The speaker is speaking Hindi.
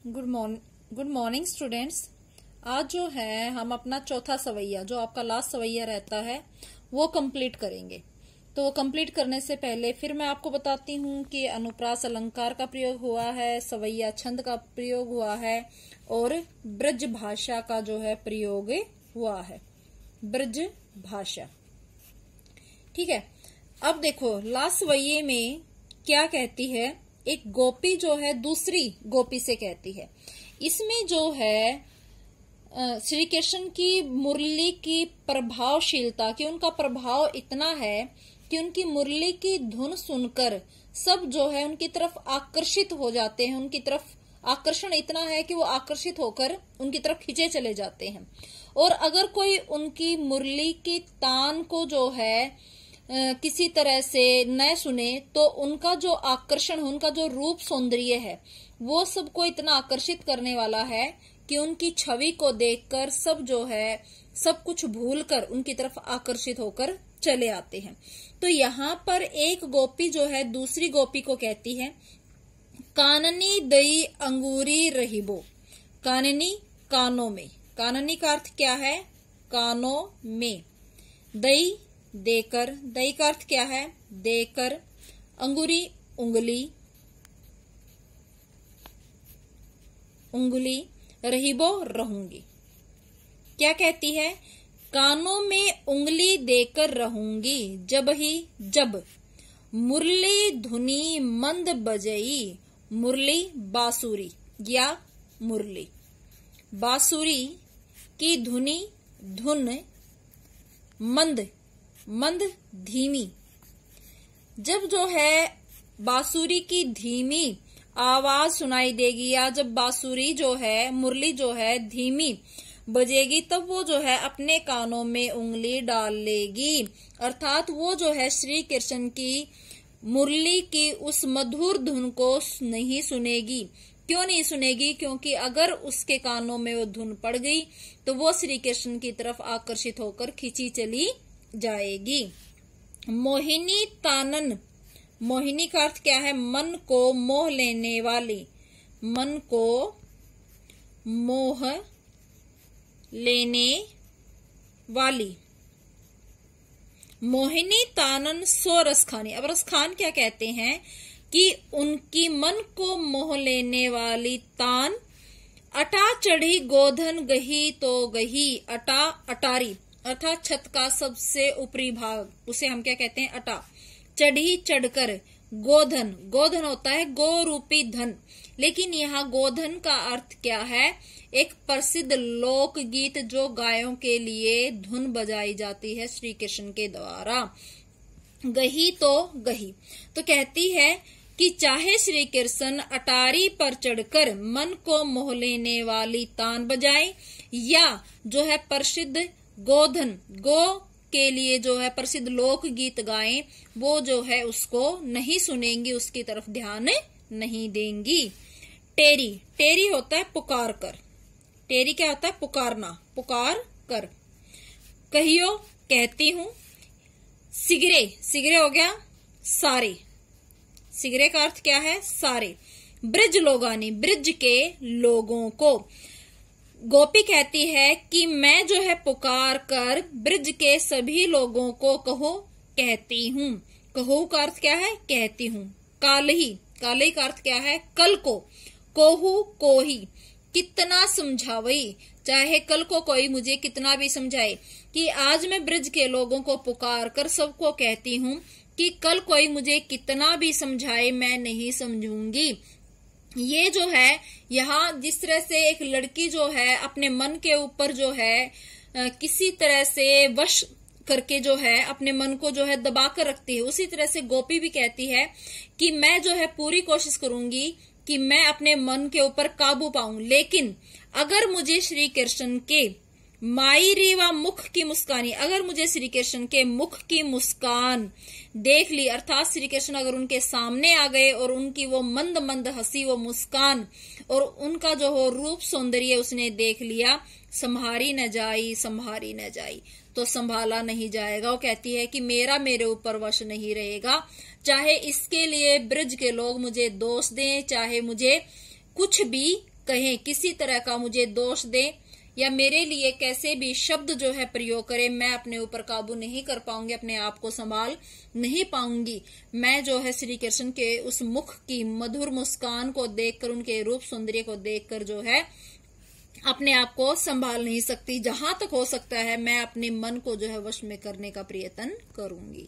Good morning students. आज जो है हम अपना चौथा सवैया जो आपका लास्ट सवैया रहता है वो कंप्लीट करेंगे। तो वो कंप्लीट करने से पहले फिर मैं आपको बताती हूँ कि अनुप्रास अलंकार का प्रयोग हुआ है, सवैया छंद का प्रयोग हुआ है और ब्रज भाषा का जो है प्रयोग हुआ है। ब्रज भाषा, ठीक है। अब देखो लास्ट सवैये में क्या कहती है, एक गोपी जो है दूसरी गोपी से कहती है। इसमें जो है श्री कृष्ण की मुरली की प्रभावशीलता की, उनका प्रभाव इतना है कि उनकी मुरली की धुन सुनकर सब जो है उनकी तरफ आकर्षित हो जाते हैं। उनकी तरफ आकर्षण इतना है कि वो आकर्षित होकर उनकी तरफ खींचे चले जाते हैं। और अगर कोई उनकी मुरली की तान को जो है किसी तरह से न सुने तो उनका जो आकर्षण, उनका जो रूप सौंदर्य है वो सबको इतना आकर्षित करने वाला है कि उनकी छवि को देखकर सब जो है सब कुछ भूलकर उनकी तरफ आकर्षित होकर चले आते हैं। तो यहाँ पर एक गोपी जो है दूसरी गोपी को कहती है, काननी दई अंगूरी रहीबो। काननी कानों में, काननी का अर्थ क्या है, कानों में। दई देकर, दई का अर्थ क्या है, देकर। अंगूरी उंगली, उंगली। रहीबो रहूंगी। क्या कहती है, कानों में उंगली देकर रहूंगी जब ही जब मुरली धुनी मंद बजई। मुरली बांसुरी या मुरली, बांसुरी की धुनी, धुन, मंद, मंद धीमी। जब जो है बांसुरी की धीमी आवाज सुनाई देगी या जब बांसुरी जो है, मुरली जो है धीमी बजेगी, तब वो जो है अपने कानों में उंगली डाल लेगी। अर्थात वो जो है श्री कृष्ण की मुरली की उस मधुर धुन को नहीं सुनेगी। क्यों नहीं सुनेगी? क्योंकि अगर उसके कानों में वो धुन पड़ गई तो वो श्री कृष्ण की तरफ आकर्षित होकर खींची चली जाएगी। मोहिनी तानन, मोहिनी का अर्थ क्या है, मन को मोह लेने वाली, मन को मोह लेने वाली। मोहिनी तानन सो रसखानी। अब रसखान क्या कहते हैं कि उनकी मन को मोह लेने वाली तान। अटा चढ़ी गोधन गही तो गही। अटा अटारी अर्थात छत का सबसे ऊपरी भाग, उसे हम क्या कहते हैं, अटा। चढ़ी चढ़कर। गोधन, गोधन होता है गो रूपी धन, लेकिन यहाँ गोधन का अर्थ क्या है, एक प्रसिद्ध लोकगीत जो गायों के लिए धुन बजाई जाती है श्री कृष्ण के द्वारा। गही तो गही, तो कहती है कि चाहे श्री कृष्ण अटारी पर चढ़कर मन को मोह लेने वाली तान बजाए या जो है प्रसिद्ध गोधन, गो के लिए जो है प्रसिद्ध लोक गीत गाएं, वो जो है उसको नहीं सुनेंगी, उसकी तरफ ध्यान नहीं देंगी। टेरी, टेरी होता है पुकार कर। टेरी क्या होता है, पुकारना, पुकार कर। कहियो कहती हूँ। सिगरे, सिगरे हो गया सारे। सिगरे का अर्थ क्या है, सारे। ब्रज लोगानी, ब्रज के लोगों को। गोपी कहती है कि मैं जो है पुकार कर ब्रज के सभी लोगों को कहो, कहती हूँ। कहो का अर्थ क्या है, कहती हूँ। कालही, कालही का अर्थ क्या है, कल को। कोहू कोही, कितना समझावई, चाहे कल को कोई मुझे कितना भी समझाए, कि आज मैं ब्रज के लोगों को पुकार कर सबको कहती हूँ कि कल कोई मुझे कितना भी समझाए मैं नहीं समझूंगी। ये जो है यहाँ जिस तरह से एक लड़की जो है अपने मन के ऊपर जो है किसी तरह से वश करके जो है अपने मन को जो है दबा कर रखती है, उसी तरह से गोपी भी कहती है कि मैं जो है पूरी कोशिश करूंगी कि मैं अपने मन के ऊपर काबू पाऊं, लेकिन अगर मुझे श्री कृष्ण के मायरी व मुख की मुस्कानी, अगर मुझे श्री कृष्ण के मुख की मुस्कान देख ली, अर्थात श्री कृष्ण अगर उनके सामने आ गए और उनकी वो मंद मंद हंसी, वो मुस्कान और उनका जो हो रूप सौंदर्य उसने देख लिया, संभारी न जाई, संभारी न जाई, तो संभाला नहीं जाएगा। वो कहती है कि मेरा मेरे ऊपर वश नहीं रहेगा, चाहे इसके लिए ब्रज के लोग मुझे दोष दें, चाहे मुझे कुछ भी कहें, किसी तरह का मुझे दोष दें या मेरे लिए कैसे भी शब्द जो है प्रयोग करें, मैं अपने ऊपर काबू नहीं कर पाऊंगी, अपने आप को संभाल नहीं पाऊंगी। मैं जो है श्री कृष्ण के उस मुख की मधुर मुस्कान को देखकर, उनके रूप सौंदर्य को देखकर जो है अपने आप को संभाल नहीं सकती। जहां तक हो सकता है मैं अपने मन को जो है वश में करने का प्रयत्न करूंगी।